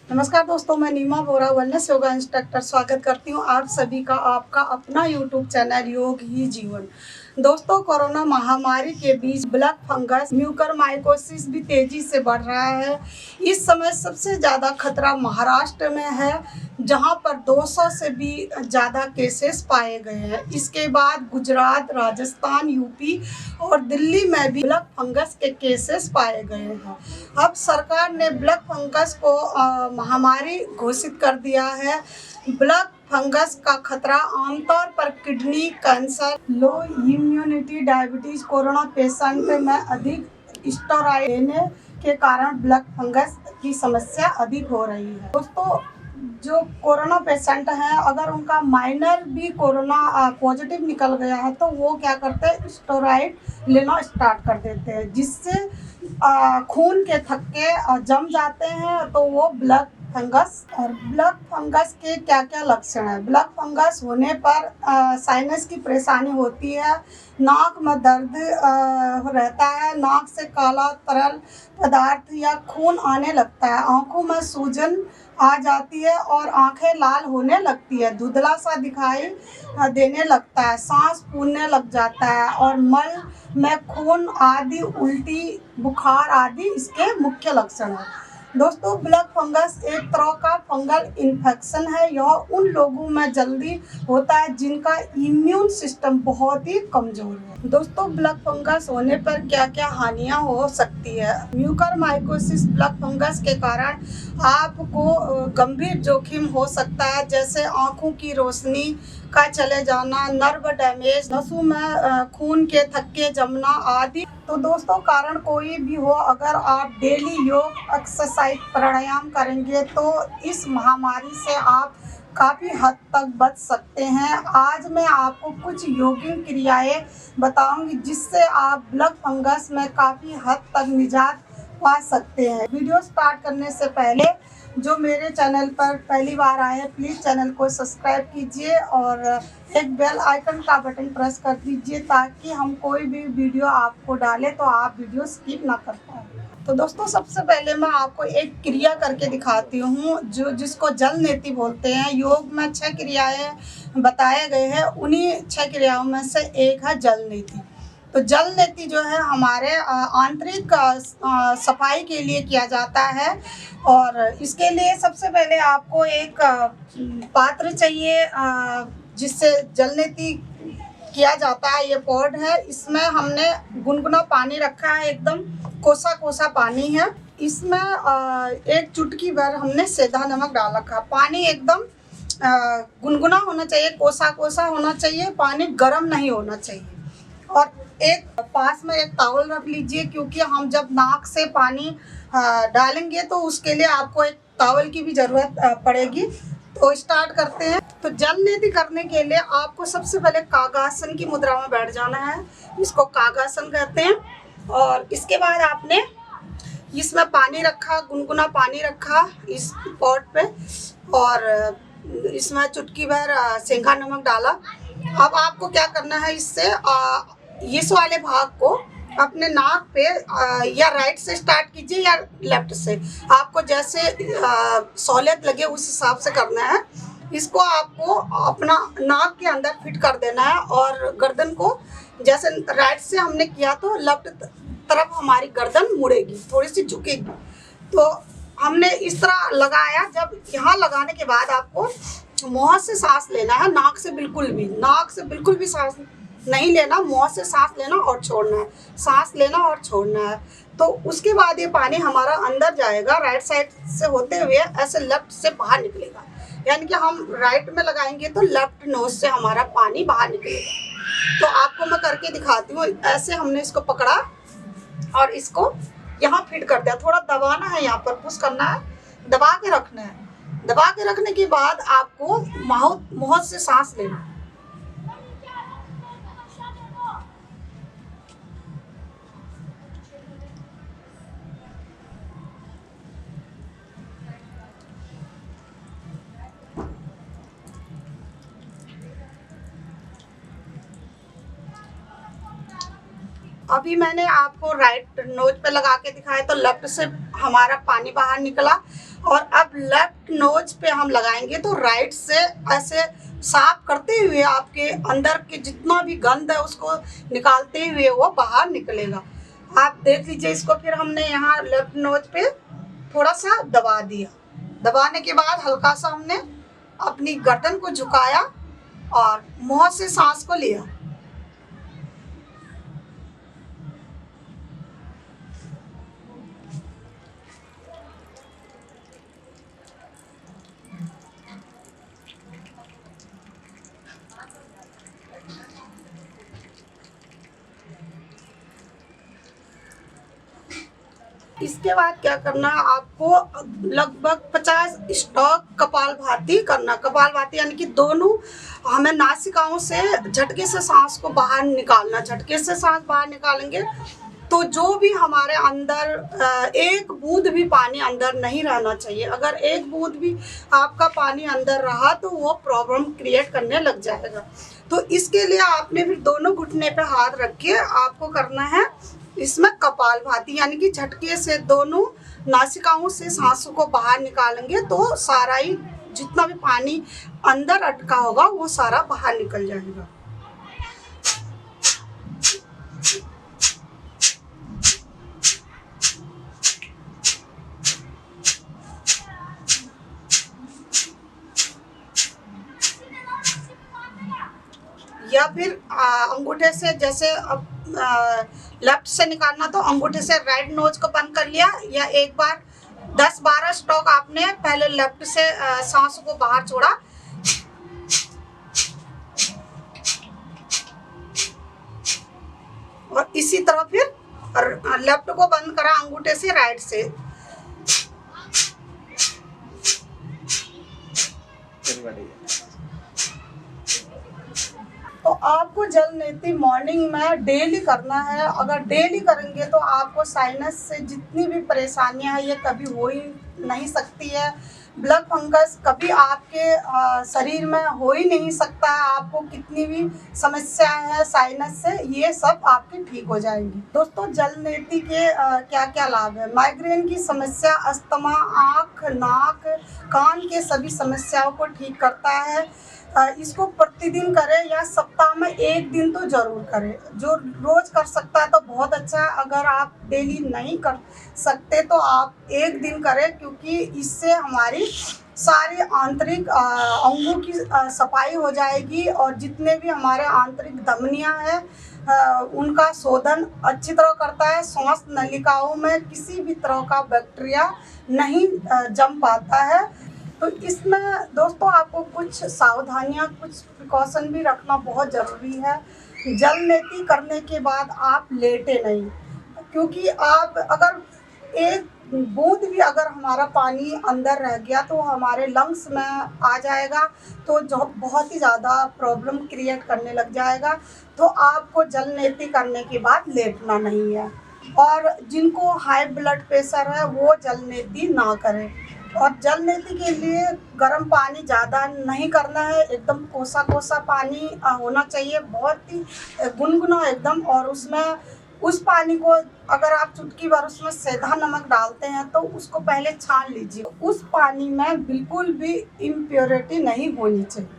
नमस्कार दोस्तों, मैं नीमा बोरा वेलनेस योगा इंस्ट्रक्टर स्वागत करती हूँ आप सभी का आपका अपना यूट्यूब चैनल योग ही जीवन। दोस्तों, कोरोना महामारी के बीच ब्लैक फंगस म्यूकरमाइकोसिस भी तेजी से बढ़ रहा है। इस समय सबसे ज़्यादा खतरा महाराष्ट्र में है, जहां पर 200 से भी ज़्यादा केसेस पाए गए हैं। इसके बाद गुजरात, राजस्थान, यूपी और दिल्ली में भी ब्लैक फंगस के केसेस पाए गए हैं। अब सरकार ने ब्लैक फंगस को महामारी घोषित कर दिया है। ब्लैक फंगस का खतरा आमतौर पर किडनी कैंसर, लो इम्यूनिटी, डायबिटीज, कोरोना पेशेंट में अधिक स्टेरॉइड लेने के कारण ब्लैक फंगस की समस्या अधिक हो रही है। दोस्तों, जो कोरोना पेशेंट हैं, अगर उनका माइनर भी कोरोना पॉजिटिव निकल गया है तो वो क्या करते हैं, स्टेरॉइड लेना स्टार्ट कर देते हैं, जिससे खून के थक्के जम जाते हैं, तो वो ब्लैक फंगस। और ब्लैक फंगस के क्या क्या लक्षण है? ब्लैक फंगस होने पर साइनस की परेशानी होती है, नाक में दर्द रहता है, नाक से काला तरल पदार्थ या खून आने लगता है, आंखों में सूजन आ जाती है और आंखें लाल होने लगती है, धुंधला सा दिखाई देने लगता है, सांस फूलने लग जाता है और मल में खून आदि, उल्टी, बुखार आदि इसके मुख्य लक्षण हैं। दोस्तों, ब्लैक फंगस एक तरह का फंगल इन्फेक्शन है। यह उन लोगों में जल्दी होता है जिनका इम्यून सिस्टम बहुत ही कमजोर है। दोस्तों, ब्लैक फंगस होने पर क्या क्या हानियां हो सकती है? म्यूकरमाइकोसिस ब्लैक फंगस के कारण आपको गंभीर जोखिम हो सकता है, जैसे आंखों की रोशनी का चले जाना, नर्व डैमेज, नसों में खून के थक्के जमना आदि। तो दोस्तों, कारण कोई भी हो, अगर आप डेली योग, एक्सरसाइज, प्राणायाम करेंगे तो इस महामारी से आप काफ़ी हद तक बच सकते हैं। आज मैं आपको कुछ योगिक क्रियाएं बताऊंगी जिससे आप ब्लैक फंगस में काफ़ी हद तक निजात पा सकते हैं। वीडियो स्टार्ट करने से पहले जो मेरे चैनल पर पहली बार आए हैं, प्लीज़ चैनल को सब्सक्राइब कीजिए और एक बेल आइकन का बटन प्रेस कर दीजिए, ताकि हम कोई भी वीडियो आपको डालें तो आप वीडियो स्किप ना कर पाएँ। तो दोस्तों, सबसे पहले मैं आपको एक क्रिया करके दिखाती हूँ जिसको जल नीति बोलते हैं। योग में 6 क्रियाएं बताए गए हैं, उन्हीं 6 क्रियाओं में से एक है जल नीति। तो जल नीति जो है हमारे आंतरिक सफाई के लिए किया जाता है, और इसके लिए सबसे पहले आपको एक पात्र चाहिए जिससे जल नीति किया जाता है। ये पॉट है, इसमें हमने गुनगुना पानी रखा है, एकदम कोसा कोसा पानी है। इसमें एक चुटकी भर हमने सेंधा नमक डाल रखा। पानी एकदम गुनगुना होना चाहिए, कोसा कोसा होना चाहिए, पानी गर्म नहीं होना चाहिए। और एक पास में एक टॉवल रख लीजिए, क्योंकि हम जब नाक से पानी डालेंगे तो उसके लिए आपको एक टॉवल की भी ज़रूरत पड़ेगी। तो स्टार्ट करते हैं। तो जल नीति करने के लिए आपको सबसे पहले कागासन की मुद्रा में बैठ जाना है, इसको कागासन कहते हैं। और इसके बाद आपने इसमें पानी रखा, गुनगुना पानी रखा इस पॉट पे, और इसमें चुटकी भर सेंधा नमक डाला। अब आपको क्या करना है, इससे इस वाले भाग को अपने नाक पे या राइट से स्टार्ट कीजिए या लेफ्ट से, आपको जैसे सहूलियत लगे उस हिसाब से करना है। इसको आपको अपना नाक के अंदर फिट कर देना है, और गर्दन को जैसे राइट से हमने किया तो लेफ्ट तरफ हमारी गर्दन मुड़ेगी, थोड़ी सी झुकेगी। तो हमने इस तरह लगाया। जब यहाँ लगाने के बाद आपको मुंह से सांस लेना है, नाक से बिल्कुल भी सांस नहीं लेना, मुंह से सांस लेना और छोड़ना है, सांस लेना और छोड़ना है। तो उसके बाद ये पानी हमारा अंदर जाएगा, राइट साइड से होते हुए ऐसे लेफ्ट से बाहर निकलेगा, यानी कि हम राइट में लगाएंगे तो लेफ्ट नोज से हमारा पानी बाहर निकलेगा। तो आपको मैं करके दिखाती हूँ। ऐसे हमने इसको पकड़ा और इसको यहाँ फिट कर दिया। थोड़ा दबाना है, यहाँ पर पुश करना है, दबा के रखना है। दबा के रखने के बाद आपको मुंह से सांस लेना है। अभी मैंने आपको राइट नोज पे लगा के दिखाया, तो लेफ्ट से हमारा पानी बाहर निकला, और अब लेफ्ट नोज पे हम लगाएंगे तो राइट से ऐसे साफ करते हुए आपके अंदर के जितना भी गंद है उसको निकालते हुए वो बाहर निकलेगा। आप देख लीजिए इसको। फिर हमने यहाँ लेफ्ट नोज पे थोड़ा सा दबा दिया। दबाने के बाद हल्का सा हमने अपनी गर्दन को झुकाया और मुंह से सांस को लिया। इसके बाद क्या करना है, आपको लगभग 50 स्टॉक कपालभाति करना। कपालभाति यानी कि दोनों हमें नासिकाओं से झटके से सांस को बाहर निकालना। झटके से सांस बाहर निकालेंगे तो जो भी हमारे अंदर एक बूंद भी पानी अंदर नहीं रहना चाहिए। अगर एक बूंद भी आपका पानी अंदर रहा तो वो प्रॉब्लम क्रिएट करने लग जाएगा। तो इसके लिए आपने फिर दोनों घुटने पे हाथ रख के आपको करना है इसमें कपालभाति, यानी कि झटके से दोनों नासिकाओं से सांसों को बाहर निकालेंगे तो सारा ही जितना भी पानी अंदर अटका होगा वो सारा बाहर निकल जाएगा। या फिर अंगूठे से, जैसे अब लेफ्ट से निकालना तो अंगूठे से राइट नोज को बंद कर लिया, या एक बार 10-12 स्ट्रोक आपने पहले लेफ्ट से सांस को बाहर छोड़ा और इसी तरह फिर लेफ्ट को बंद करा अंगूठे से राइट से। तो आपको जल नेति मॉर्निंग में डेली करना है। अगर डेली करेंगे तो आपको साइनस से जितनी भी परेशानियां हैं ये कभी हो ही नहीं सकती है। ब्लड फंगस कभी आपके शरीर में हो ही नहीं सकता है। आपको कितनी भी समस्या है साइनस से, ये सब आपकी ठीक हो जाएंगी। दोस्तों, जल नेति के क्या क्या लाभ है। माइग्रेन की समस्या, अस्थमा, आँख, नाक, कान के सभी समस्याओं को ठीक करता है। इसको प्रतिदिन करें या सप्ताह में एक दिन तो जरूर करें। जो रोज कर सकता है तो बहुत अच्छा है। अगर आप डेली नहीं कर सकते तो आप एक दिन करें, क्योंकि इससे हमारी सारी आंतरिक अंगों की सफाई हो जाएगी और जितने भी हमारे आंतरिक धमनियां हैं उनका शोधन अच्छी तरह करता है। श्वास नलिकाओं में किसी भी तरह का बैक्टीरिया नहीं जम पाता है। तो इसमें दोस्तों आपको कुछ सावधानियां, कुछ प्रिकॉशन भी रखना बहुत ज़रूरी है। जल नेति करने के बाद आप लेटे नहीं, क्योंकि आप अगर एक बूंद भी अगर हमारा पानी अंदर रह गया तो हमारे लंग्स में आ जाएगा, तो जो बहुत ही ज़्यादा प्रॉब्लम क्रिएट करने लग जाएगा। तो आपको जल नेति करने के बाद लेटना नहीं है। और जिनको हाई ब्लड प्रेशर है वो जल नेति ना करें। और जल नेति के लिए गर्म पानी ज़्यादा नहीं करना है, एकदम कोसा कोसा पानी होना चाहिए, बहुत ही गुनगुना एकदम। और उसमें उस पानी को अगर आप चुटकी भर उसमें सेंधा नमक डालते हैं तो उसको पहले छान लीजिए। उस पानी में बिल्कुल भी इम्प्योरिटी नहीं होनी चाहिए।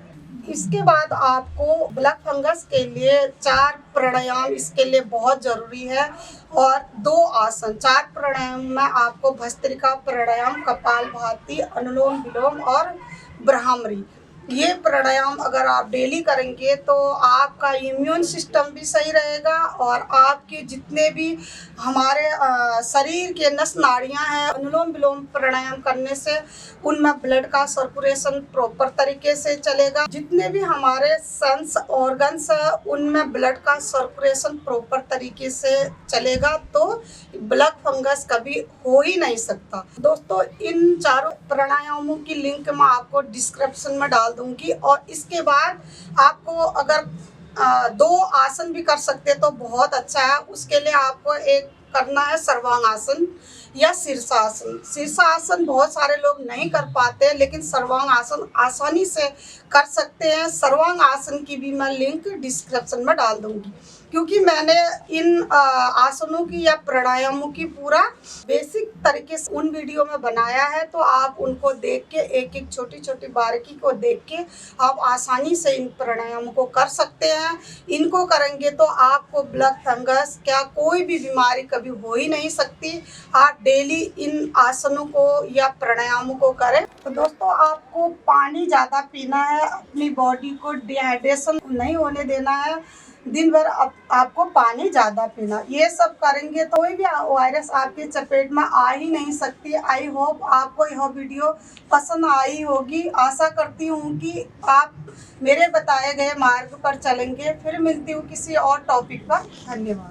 इसके बाद आपको ब्लैक फंगस के लिए 4 प्राणायाम इसके लिए बहुत ज़रूरी है और 2 आसन। 4 प्राणायाम में आपको भस्त्रिका प्राणायाम, कपालभाति, अनुलोम विलोम और ब्राह्मरी। ये प्राणायाम अगर आप डेली करेंगे तो आपका इम्यून सिस्टम भी सही रहेगा और आपके जितने भी हमारे शरीर के नस नाड़ियाँ हैं, अनुलोम विलोम प्राणायाम करने से उनमें ब्लड का सर्कुलेशन प्रॉपर तरीके से चलेगा। जितने भी हमारे सेंस ऑर्गन्स हैं उनमें ब्लड का सर्कुलेशन प्रॉपर तरीके से चलेगा, तो ब्लैक फंगस कभी हो ही नहीं सकता। दोस्तों, इन चारों प्राणायामों की लिंक मैं आपको डिस्क्रिप्शन में डाल दूंगी। और इसके बाद आपको अगर 2 आसन भी कर सकते तो बहुत अच्छा है। उसके लिए आपको एक करना है सर्वांग आसन। या शीर्षासन। शीर्षासन बहुत सारे लोग नहीं कर पाते हैं, लेकिन सर्वांग आसन आसानी से कर सकते हैं। सर्वांग आसन की भी मैं लिंक डिस्क्रिप्शन में डाल दूंगी, क्योंकि मैंने इन आसनों की या प्राणायामों की पूरा बेसिक तरीके से उन वीडियो में बनाया है। तो आप उनको देख के, एक एक छोटी छोटी बारीकी को देख के आप आसानी से इन प्राणायामों को कर सकते हैं। इनको करेंगे तो आपको ब्लड फंगस क्या कोई भी बीमारी कभी हो ही नहीं सकती। आप डेली इन आसनों को या प्राणायामों को करें। तो दोस्तों, आपको पानी ज़्यादा पीना है, अपनी बॉडी को डिहाइड्रेशन नहीं होने देना है। दिन भर आपको पानी ज़्यादा पीना। ये सब करेंगे तो कोई भी वायरस आपके चपेट में आ ही नहीं सकती। आई होप आपको यह वीडियो पसंद आई होगी। आशा करती हूँ कि आप मेरे बताए गए मार्ग पर चलेंगे। फिर मिलती हूँ किसी और टॉपिक पर। धन्यवाद।